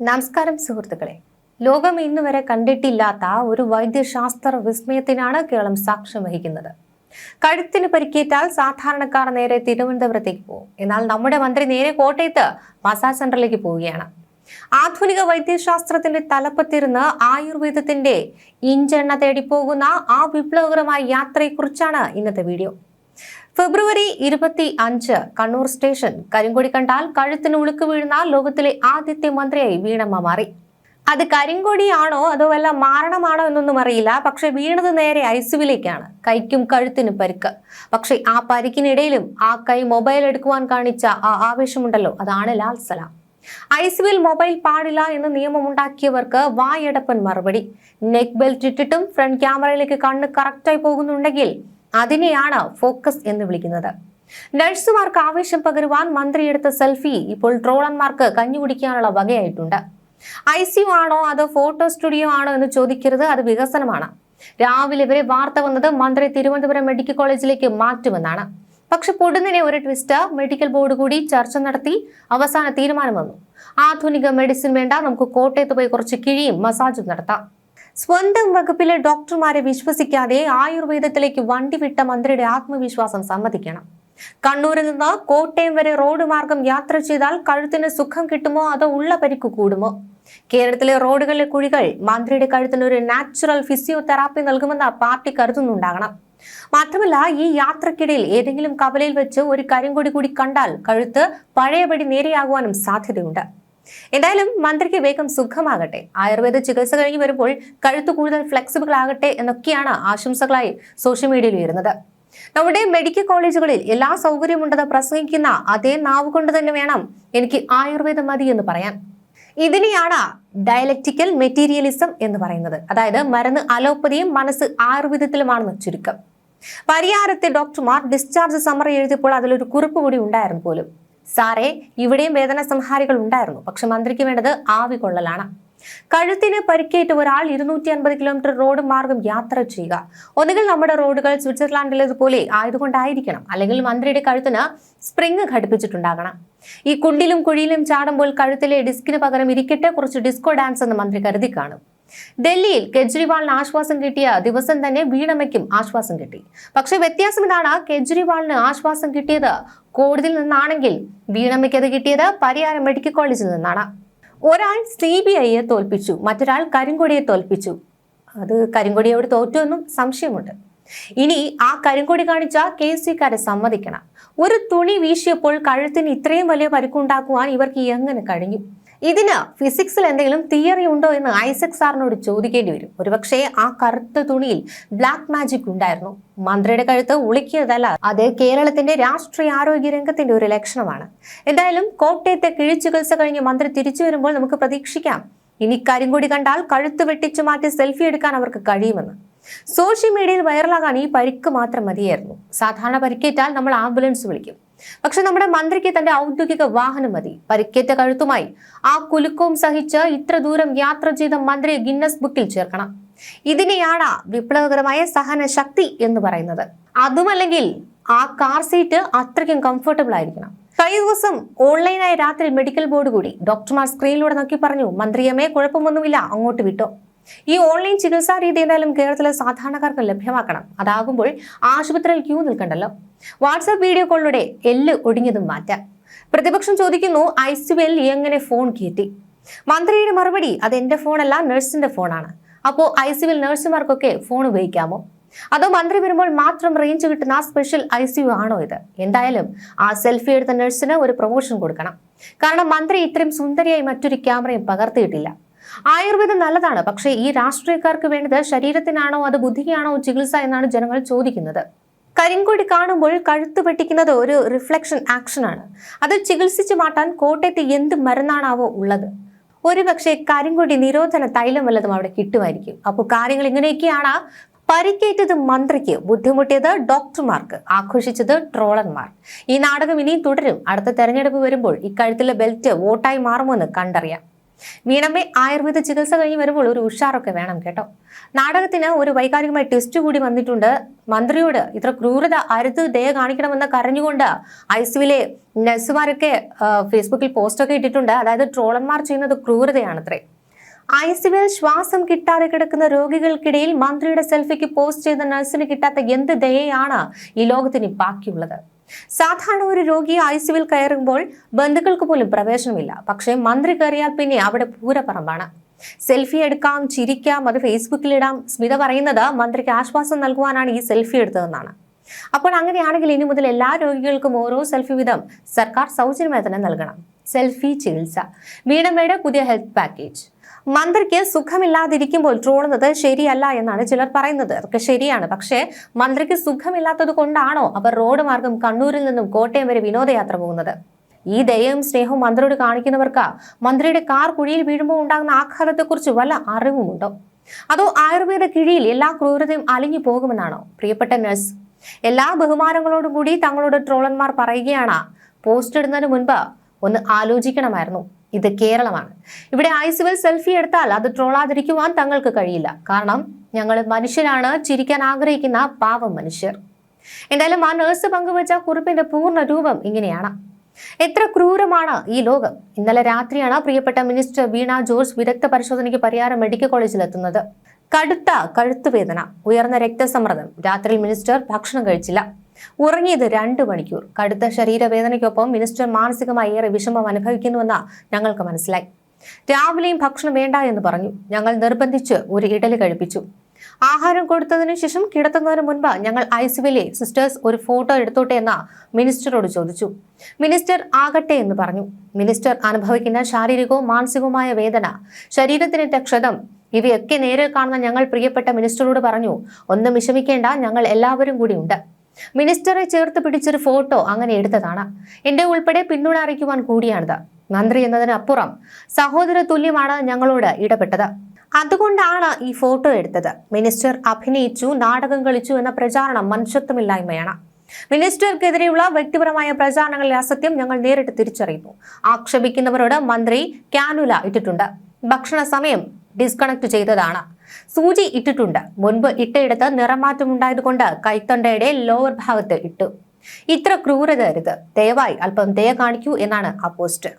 നമസ്കാരം സുഹൃത്തുക്കളെ. ലോകം ഇന്നുവരെ കണ്ടിട്ടില്ലാത്ത ഒരു വൈദ്യശാസ്ത്ര വിസ്മയത്തിനാണ് കേരളം സാക്ഷ്യം വഹിക്കുന്നത്. കഴുത്തിന് പരിക്കേറ്റാൽ സാധാരണക്കാർ നേരെ തിരുവനന്തപുരത്തേക്ക് പോകും. എന്നാൽ നമ്മുടെ മന്ത്രി നേരെ കോട്ടയത്ത് മസാജ് സെന്ററിലേക്ക് പോവുകയാണ്. ആധുനിക വൈദ്യശാസ്ത്രത്തിന്റെ തലപ്പത്തിരുന്ന് ആയുർവേദത്തിന്റെ ഇഞ്ചെണ്ണ തേടി പോകുന്ന ആ വിപ്ലവകരമായ യാത്രയെക്കുറിച്ചാണ് ഇന്നത്തെ വീഡിയോ. ഫെബ്രുവരി 25 കണ്ണൂർ സ്റ്റേഷൻ. കരിങ്കൊടി കണ്ടാൽ കഴുത്തിന് ഉളുക്ക് വീഴുന്ന ലോകത്തിലെ ആദ്യത്തെ മന്ത്രിയായി വീണമ്മ മാറി. അത് കരിങ്കൊടിയാണോ അതോ വല്ല മാരണമാണോ എന്നൊന്നും അറിയില്ല. പക്ഷെ വീണത് നേരെ ഐസിയുവിലേക്കാണ്. കൈക്കും കഴുത്തിനും പരിക്ക്. പക്ഷെ ആ പരിക്കിനിടയിലും ആ കൈ മൊബൈൽ എടുക്കുവാൻ കാണിച്ച ആ ആവേശമുണ്ടല്ലോ, അതാണ് ലാൽ സലാം. ഐസിയുവിൽ മൊബൈൽ പാടില്ല എന്ന് നിയമമുണ്ടാക്കിയവർക്ക് വായടപ്പൻ മറുപടി. നെക്ക് ബെൽറ്റ് ഇട്ടിട്ടും ഫ്രണ്ട് ക്യാമറയിലേക്ക് കണ്ണ് കറക്റ്റായി പോകുന്നുണ്ടെങ്കിൽ അതിനെയാണ് ഫോക്കസ് എന്ന് വിളിക്കുന്നത്. നഴ്സുമാർക്ക് ആവേശം പകരുവാൻ മന്ത്രിയെടുത്ത സെൽഫി ഇപ്പോൾ ട്രോളന്മാർക്ക് കഞ്ഞി കുടിക്കാനുള്ള വകയായിട്ടുണ്ട്. ICU ആണോ അതോ ഫോട്ടോ സ്റ്റുഡിയോ ആണോ എന്ന് ചോദിക്കരുത്, അത് വികസനമാണ്. രാവിലെ വരെ വാർത്ത വന്നത് മന്ത്രി തിരുവനന്തപുരം മെഡിക്കൽ കോളേജിലേക്ക് മാറ്റുമെന്നാണ്. പക്ഷെ പൊടുന്നിനെ ഒരു ട്വിസ്റ്റ്. മെഡിക്കൽ ബോർഡ് കൂടി ചർച്ച നടത്തി അവസാന തീരുമാനം വന്നു. ആധുനിക മെഡിസിൻ വേണ്ട, നമുക്ക് കോട്ടയത്ത് പോയി കുറച്ച് കിഴിയും മസാജും നടത്താം. സ്വന്തം വകുപ്പിലെ ഡോക്ടർമാരെ വിശ്വസിക്കാതെ ആയുർവേദത്തിലേക്ക് വണ്ടി വിട്ട മന്ത്രിയുടെ ആത്മവിശ്വാസം സമ്മതിക്കണം. കണ്ണൂരിൽ നിന്ന് കോട്ടയം വരെ റോഡ് മാർഗം യാത്ര ചെയ്താൽ കഴുത്തിന് സുഖം കിട്ടുമോ അതോ ഉള്ള പരിക്ക് കൂടുമോ? കേരളത്തിലെ റോഡുകളിലെ കുഴികൾ മന്ത്രിയുടെ കഴുത്തിന് ഒരു നാച്ചുറൽ ഫിസിയോതെറാപ്പി നൽകുമെന്ന് പാർട്ടി കരുതുന്നുണ്ടാകണം. മാത്രമല്ല, ഈ യാത്രക്കിടയിൽ ഏതെങ്കിലും കവലയിൽ വെച്ച് ഒരു കരിങ്കൊടി കൂടി കണ്ടാൽ കഴുത്ത് പഴയപടി നേരെയാകുവാനും സാധ്യതയുണ്ട്. എന്തായാലും മന്ത്രിക്ക് വേഗം സുഖമാകട്ടെ. ആയുർവേദ ചികിത്സ കഴിഞ്ഞ് വരുമ്പോൾ കഴുത്ത് കൂടുതൽ ഫ്ലെക്സിബിൾ ആകട്ടെ എന്നൊക്കെയാണ് ആശംസകളായി സോഷ്യൽ മീഡിയയിൽ ഉയരുന്നത്. നമ്മുടെ മെഡിക്കൽ കോളേജുകളിൽ എല്ലാ സൗകര്യമുണ്ടെന്ന് പ്രസംഗിക്കുന്ന അതേ നാവ് കൊണ്ട് തന്നെ വേണം എനിക്ക് ആയുർവേദം മതി എന്ന് പറയാൻ. ഇതിനെയാണ് ഡയലക്റ്റിക്കൽ മെറ്റീരിയലിസം എന്ന് പറയുന്നത്. അതായത് മരുന്ന് അലോപ്പതിയും മനസ്സ് ആയുർവേദത്തിലുമാണെന്ന് ചുരുക്കം. പരിയാരത്തെ ഡോക്ടർമാർ ഡിസ്ചാർജ് സമ്മറി എഴുതിയപ്പോൾ അതിലൊരു കുറിപ്പ് കൂടി ഉണ്ടായിരുന്നു പോലും. സാറേ, ഇവിടെയും വേദന സംഹാരികൾ ഉണ്ടായിരുന്നു, പക്ഷെ മന്ത്രിക്ക് വേണ്ടത് ആവി കൊള്ളലാണ്. കഴുത്തിന് പരിക്കേറ്റ് ഒരാൾ 250 കിലോമീറ്റർ റോഡ് മാർഗം യാത്ര ചെയ്യുക. ഒന്നുകിൽ നമ്മുടെ റോഡുകൾ സ്വിറ്റ്സർലാൻഡിലേതുപോലെ ആയതുകൊണ്ടായിരിക്കണം, അല്ലെങ്കിൽ മന്ത്രിയുടെ കഴുത്തിന് സ്പ്രിങ് ഘടിപ്പിച്ചിട്ടുണ്ടാകണം. ഈ കുണ്ടിലും കുഴിയിലും ചാടുമ്പോൾ കഴുത്തിലെ ഡിസ്കിന് പകരം ഇരിക്കട്ടെ കുറച്ച് ഡിസ്കോ ഡാൻസ് എന്ന് മന്ത്രി കരുതി കാണും. ഡൽഹിയിൽ കെജ്രിവാളിന് ആശ്വാസം കിട്ടിയ ദിവസം തന്നെ വീണമ്മയ്ക്കും ആശ്വാസം കിട്ടി. പക്ഷെ വ്യത്യാസം ഇതാണ്, കെജ്രിവാളിന് ആശ്വാസം കിട്ടിയത് കോടതിയിൽ നിന്നാണെങ്കിൽ വീണമ്മയ്ക്ക് അത് കിട്ടിയത് പരിയാരം മെഡിക്കൽ കോളേജിൽ നിന്നാണ്. ഒരാൾ CBIയെ തോൽപ്പിച്ചു, മറ്റൊരാൾ കരിങ്കൊടിയെ തോൽപ്പിച്ചു. അത് കരിങ്കൊടിയോട് തോറ്റുവെന്നും സംശയമുണ്ട്. ഇനി ആ കരിങ്കൊടി കാണിച്ച KC-ക്കാരെ സമ്മതിക്കണം. ഒരു തുണി വീശിയപ്പോൾ കഴുത്തിന് ഇത്രയും വലിയ പരിക്കുണ്ടാക്കുവാൻ ഇവർക്ക് എങ്ങനെ കഴിഞ്ഞു? ഇതിന് ഫിസിക്സിൽ എന്തെങ്കിലും തിയറി ഉണ്ടോ എന്ന് ഐസക് സാറിനോട് ചോദിക്കേണ്ടി വരും. ഒരുപക്ഷെ ആ കറുത്ത തുണിയിൽ ബ്ലാക്ക് മാജിക് ഉണ്ടായിരുന്നു. മന്ത്രിയുടെ കഴുത്ത് ഉളിക്കിയതല്ല, അത് കേരളത്തിന്റെ രാഷ്ട്രീയ ആരോഗ്യ രംഗത്തിന്റെ ഒരു ലക്ഷണമാണ്. എന്തായാലും കോട്ടയത്തെ ചികിത്സ കഴിഞ്ഞ് മന്ത്രി തിരിച്ചു വരുമ്പോൾ നമുക്ക് പ്രതീക്ഷിക്കാം ഇനി കരിങ്കൊടി കണ്ടാൽ കഴുത്ത് വെട്ടിച്ചു മാറ്റി സെൽഫി എടുക്കാൻ അവർക്ക് കഴിയുമെന്ന്. സോഷ്യൽ മീഡിയയിൽ വൈറലാകാൻ ഈ പരിക്ക് മാത്രം മതിയായിരുന്നു. സാധാരണ പരിക്കേറ്റാൽ നമ്മൾ ആംബുലൻസ് വിളിക്കും. പക്ഷെ നമ്മുടെ മന്ത്രിക്ക് തന്റെ ഔദ്യോഗിക വാഹനം മതി. പരിക്കേറ്റ കഴുത്തുമായി ആ കുലുക്കവും സഹിച്ച് ഇത്ര ദൂരം യാത്ര ചെയ്ത മന്ത്രിയെ ഗിന്നസ് ബുക്കിൽ ചേർക്കണം. ഇതിനെയാണ് വിപ്ലവകരമായ സഹന ശക്തി എന്ന് പറയുന്നത്. അതുമല്ലെങ്കിൽ ആ കാർ സീറ്റ് അത്രയ്ക്കും കംഫർട്ടബിൾ ആയിരിക്കണം. കഴിഞ്ഞ ദിവസം ഓൺലൈനായി രാത്രി മെഡിക്കൽ ബോർഡ് കൂടി. ഡോക്ടർമാർ സ്ക്രീനിലൂടെ നോക്കി പറഞ്ഞു, മന്ത്രിയമ്മേ കുഴപ്പമൊന്നുമില്ല, അങ്ങോട്ട് വിട്ടോ. ഈ ഓൺലൈൻ ചികിത്സാ രീതി എന്തായാലും കേരളത്തിലെ സാധാരണക്കാർക്ക് ലഭ്യമാക്കണം. അതാകുമ്പോൾ ആശുപത്രിയിൽ ക്യൂ നിൽക്കണ്ടല്ലോ. വാട്സാപ്പ് വീഡിയോ കോളിലൂടെ എല്ല് ഒടിഞ്ഞതും മാറ്റാം. പ്രതിപക്ഷം ചോദിക്കുന്നു, ICUവിൽ എങ്ങനെ ഫോൺ കയറ്റി? മന്ത്രിയുടെ മറുപടി, അത് എന്റെ ഫോണല്ല, നഴ്സിന്റെ ഫോണാണ്. അപ്പോൾ ICUവിൽ നഴ്സുമാർക്കൊക്കെ ഫോൺ ഉപയോഗിക്കാമോ? അതോ മന്ത്രി വരുമ്പോൾ മാത്രം റേഞ്ച് കിട്ടുന്ന സ്പെഷ്യൽ ICU ആണോ ഇത്? എന്തായാലും ആ സെൽഫി എടുത്ത നഴ്സിന് ഒരു പ്രൊമോഷൻ കൊടുക്കണം. കാരണം മന്ത്രി ഇത്രയും സുന്ദരിയായി മറ്റൊരു ക്യാമറയും പകർത്തിയിട്ടില്ല. ആയുർവേദം നല്ലതാണ്, പക്ഷേ ഈ രാഷ്ട്രീയക്കാർക്ക് വേണ്ടത് ശരീരത്തിനാണോ അത് ബുദ്ധിയാണോ ചികിത്സ എന്നാണ് ജനങ്ങൾ ചോദിക്കുന്നത്. കരിങ്കൊടി കാണുമ്പോൾ കഴുത്ത് വെട്ടിക്കുന്നത് ഒരു റിഫ്ലക്ഷൻ ആക്ഷനാണ്. അത് ചികിത്സിച്ച് മാറ്റാൻ കോട്ടയത്ത് എന്ത് മരുന്നാണാവോ ഉള്ളത്? ഒരുപക്ഷെ കരിങ്കൊടി നിരോധന തൈലം വല്ലതും അവിടെ കിട്ടുമായിരിക്കും. അപ്പോൾ കാര്യങ്ങൾ ഇങ്ങനെയൊക്കെയാണ്. പരിക്കേറ്റത് മന്ത്രിക്ക്, ബുദ്ധിമുട്ടിയത് ഡോക്ടർമാർക്ക്, ആഘോഷിച്ചത് ട്രോളന്മാർ. ഈ നാടകം ഇനിയും തുടരും. അടുത്ത തെരഞ്ഞെടുപ്പ് വരുമ്പോൾ ഇക്കഴുത്തിലെ ബെൽറ്റ് വോട്ടായി മാറുമെന്ന് കണ്ടറിയാം. വീണമ്മേ ആയുർവേദ ചികിത്സ കഴിഞ്ഞ് വരുമ്പോൾ ഒരു ഉഷാറൊക്കെ വേണം കേട്ടോ. നാടകത്തിന് ഒരു വൈകാരികമായ ടെസ്റ്റ് കൂടി വന്നിട്ടുണ്ട്. മന്ത്രിയോട് ഇത്ര ക്രൂരത അരുത്, ദയ കാണിക്കണമെന്ന് കരഞ്ഞുകൊണ്ട് ഐസിയുവിലെ നഴ്സുമാരൊക്കെ ഫേസ്ബുക്കിൽ പോസ്റ്റൊക്കെ ഇട്ടിട്ടുണ്ട്. അതായത് ട്രോളന്മാർ ചെയ്യുന്നത് ക്രൂരതയാണത്രേ. ഐസിയുവിൽ ശ്വാസം കിട്ടാതെ കിടക്കുന്ന രോഗികൾക്കിടയിൽ മന്ത്രിയുടെ സെൽഫിക്ക് പോസ്റ്റ് ചെയ്ത നഴ്സിന് കിട്ടാത്ത എന്ത് ദയയാണ് ഈ ലോകത്തിന് ബാക്കിയുള്ളത്? സാധാരണ ഒരു രോഗിയെ ഐസിയുവിൽ കയറുമ്പോൾ ബന്ധുക്കൾക്ക് പോലും പ്രവേശനമില്ല. പക്ഷേ മന്ത്രി കയറിയാൽ പിന്നെ അവിടെ പൂരപ്പറമ്പാണ്. സെൽഫി എടുക്കാം, ചിരിക്കാം, അത് ഫേസ്ബുക്കിലിടാം. സ്മിത പറയുന്നത് മന്ത്രിക്ക് ആശ്വാസം നൽകുവാനാണ് ഈ സെൽഫി എടുത്തതെന്നാണ്. അപ്പോൾ അങ്ങനെയാണെങ്കിൽ ഇനി മുതൽ എല്ലാ രോഗികൾക്കും ഓരോ സെൽഫി വീതം സർക്കാർ സൗജന്യമായി തന്നെ നൽകണം. സെൽഫി ചികിത്സ, വീണമ്മയുടെ പുതിയ ഹെൽത്ത് പാക്കേജ്. മന്ത്രിക്ക് സുഖമില്ലാതിരിക്കുമ്പോൾ ട്രോളുന്നത് ശരിയല്ല എന്നാണ് ചിലർ പറയുന്നത്. അതൊക്കെ ശരിയാണ്. പക്ഷേ മന്ത്രിക്ക് സുഖമില്ലാത്തത് കൊണ്ടാണോ അവർ റോഡ് മാർഗം കണ്ണൂരിൽ നിന്നും കോട്ടയം വരെ വിനോദയാത്ര പോകുന്നത്? ഈ ദയയും സ്നേഹവും മന്ത്രിയോട് കാണിക്കുന്നവർക്ക് മന്ത്രിയുടെ കാർ കുഴിയിൽ വീഴുമ്പോൾ ഉണ്ടാകുന്ന ആഘാതത്തെക്കുറിച്ച് വല്ല അറിവുമുണ്ടോ? അതോ ആയുർവേദ കിഴിയിൽ എല്ലാ ക്രൂരതയും അലിഞ്ഞു പോകുമെന്നാണോ? പ്രിയപ്പെട്ട നഴ്സ്, എല്ലാ ബഹുമാനങ്ങളോടും കൂടി തങ്ങളോട് ട്രോളന്മാർ പറയുകയാണ്, പോസ്റ്റ് ഇടുന്നതിന് മുൻപ് ഒന്ന് ആലോചിക്കണമായിരുന്നു. ഇത് കേരളമാണ്. ഇവിടെ ഐസിയുവിൽ സെൽഫി എടുത്താൽ അത് ട്രോളാതിരിക്കുവാൻ തങ്ങൾക്ക് കഴിയില്ല. കാരണം ഞങ്ങൾ മനുഷ്യരാണ്, ചിരിക്കാൻ ആഗ്രഹിക്കുന്ന പാവം മനുഷ്യർ. എന്തായാലും ആ നഴ്സ് പങ്കുവച്ച കുറിപ്പിന്റെ പൂർണ്ണ രൂപം ഇങ്ങനെയാണ്. എത്ര ക്രൂരമാണ് ഈ ലോകം. ഇന്നലെ രാത്രിയാണ് പ്രിയപ്പെട്ട മിനിസ്റ്റർ വീണ ജോർജ് വിദഗ്ധ പരിശോധനയ്ക്ക് പരിയാരം മെഡിക്കൽ കോളേജിൽ എത്തുന്നത്. കടുത്ത കഴുത്തുവേദന, ഉയർന്ന രക്തസമ്മർദ്ദം. രാത്രിയിൽ മിനിസ്റ്റർ ഭക്ഷണം കഴിച്ചില്ല, ഉറങ്ങിയത് 2 മണിക്കൂർ. കടുത്ത ശരീരവേദനയ്ക്കൊപ്പം മിനിസ്റ്റർ മാനസികമായി ഏറെ വിഷമം അനുഭവിക്കുന്നുവെന്ന് ഞങ്ങൾക്ക് മനസ്സിലായി. രാവിലെയും ഭക്ഷണം വേണ്ട എന്ന് പറഞ്ഞു. ഞങ്ങൾ നിർബന്ധിച്ച് ഒരു ഇഡലി കഴിപ്പിച്ചു. ആഹാരം കൊടുത്തതിനു ശേഷം കിടത്തുന്നതിന് മുൻപ് ഞങ്ങൾ ഐസിയുവിലെ സിസ്റ്റേഴ്സ് ഒരു ഫോട്ടോ എടുത്തോട്ടെ എന്ന് മിനിസ്റ്ററോട് ചോദിച്ചു. മിനിസ്റ്റർ ആകട്ടെ എന്ന് പറഞ്ഞു. മിനിസ്റ്റർ അനുഭവിക്കുന്ന ശാരീരികവും മാനസികവുമായ വേദന, ശരീരത്തിനേറ്റ ക്ഷതം, ഇവയൊക്കെ നേരിൽ കാണുന്ന ഞങ്ങൾ പ്രിയപ്പെട്ട മിനിസ്റ്ററോട് പറഞ്ഞു, ഒന്നും വിഷമിക്കേണ്ട, ഞങ്ങൾ എല്ലാവരും കൂടി ഉണ്ട്. മിനിസ്റ്ററെ ചേർത്ത് പിടിച്ചൊരു ഫോട്ടോ അങ്ങനെ എടുത്തതാണ്. എന്റെ ഉൾപ്പെടെ പിന്തുണ അറിയിക്കുവാൻ കൂടിയാണിത്. മന്ത്രി എന്നതിനപ്പുറം സഹോദര തുല്യമാണ് ഞങ്ങളോട് ഇടപെട്ടത്. അതുകൊണ്ടാണ് ഈ ഫോട്ടോ എടുത്തത്. മിനിസ്റ്റർ അഭിനയിച്ചു, നാടകം കളിച്ചു എന്ന പ്രചാരണം മനുഷ്യത്വമില്ലായ്മയാണ്. മിനിസ്റ്റർക്കെതിരെയുള്ള വ്യക്തിപരമായ പ്രചാരണങ്ങളിലെ അസത്യം ഞങ്ങൾ നേരിട്ട് തിരിച്ചറിയുന്നു. ആക്ഷേപിക്കുന്നവരോട് മന്ത്രി കാനുല ഇട്ടിട്ടുണ്ട്. ഭക്ഷണ സമയം ഡിസ്കണക്ട് ചെയ്തതാണ്. സൂചി ഇട്ടിട്ടുണ്ട്. മുൻപ് ഇട്ടയിടത്ത് നിറമാറ്റമുണ്ടായതുകൊണ്ട് കൈത്തണ്ടയുടെ ലോവർ ഭാഗത്ത് ഇട്ടു. ഇത്ര ക്രൂരത അരുത്. ദയവായി അല്പം ദയ കാണിക്കൂ എന്നാണ് ആ പോസ്റ്റ്.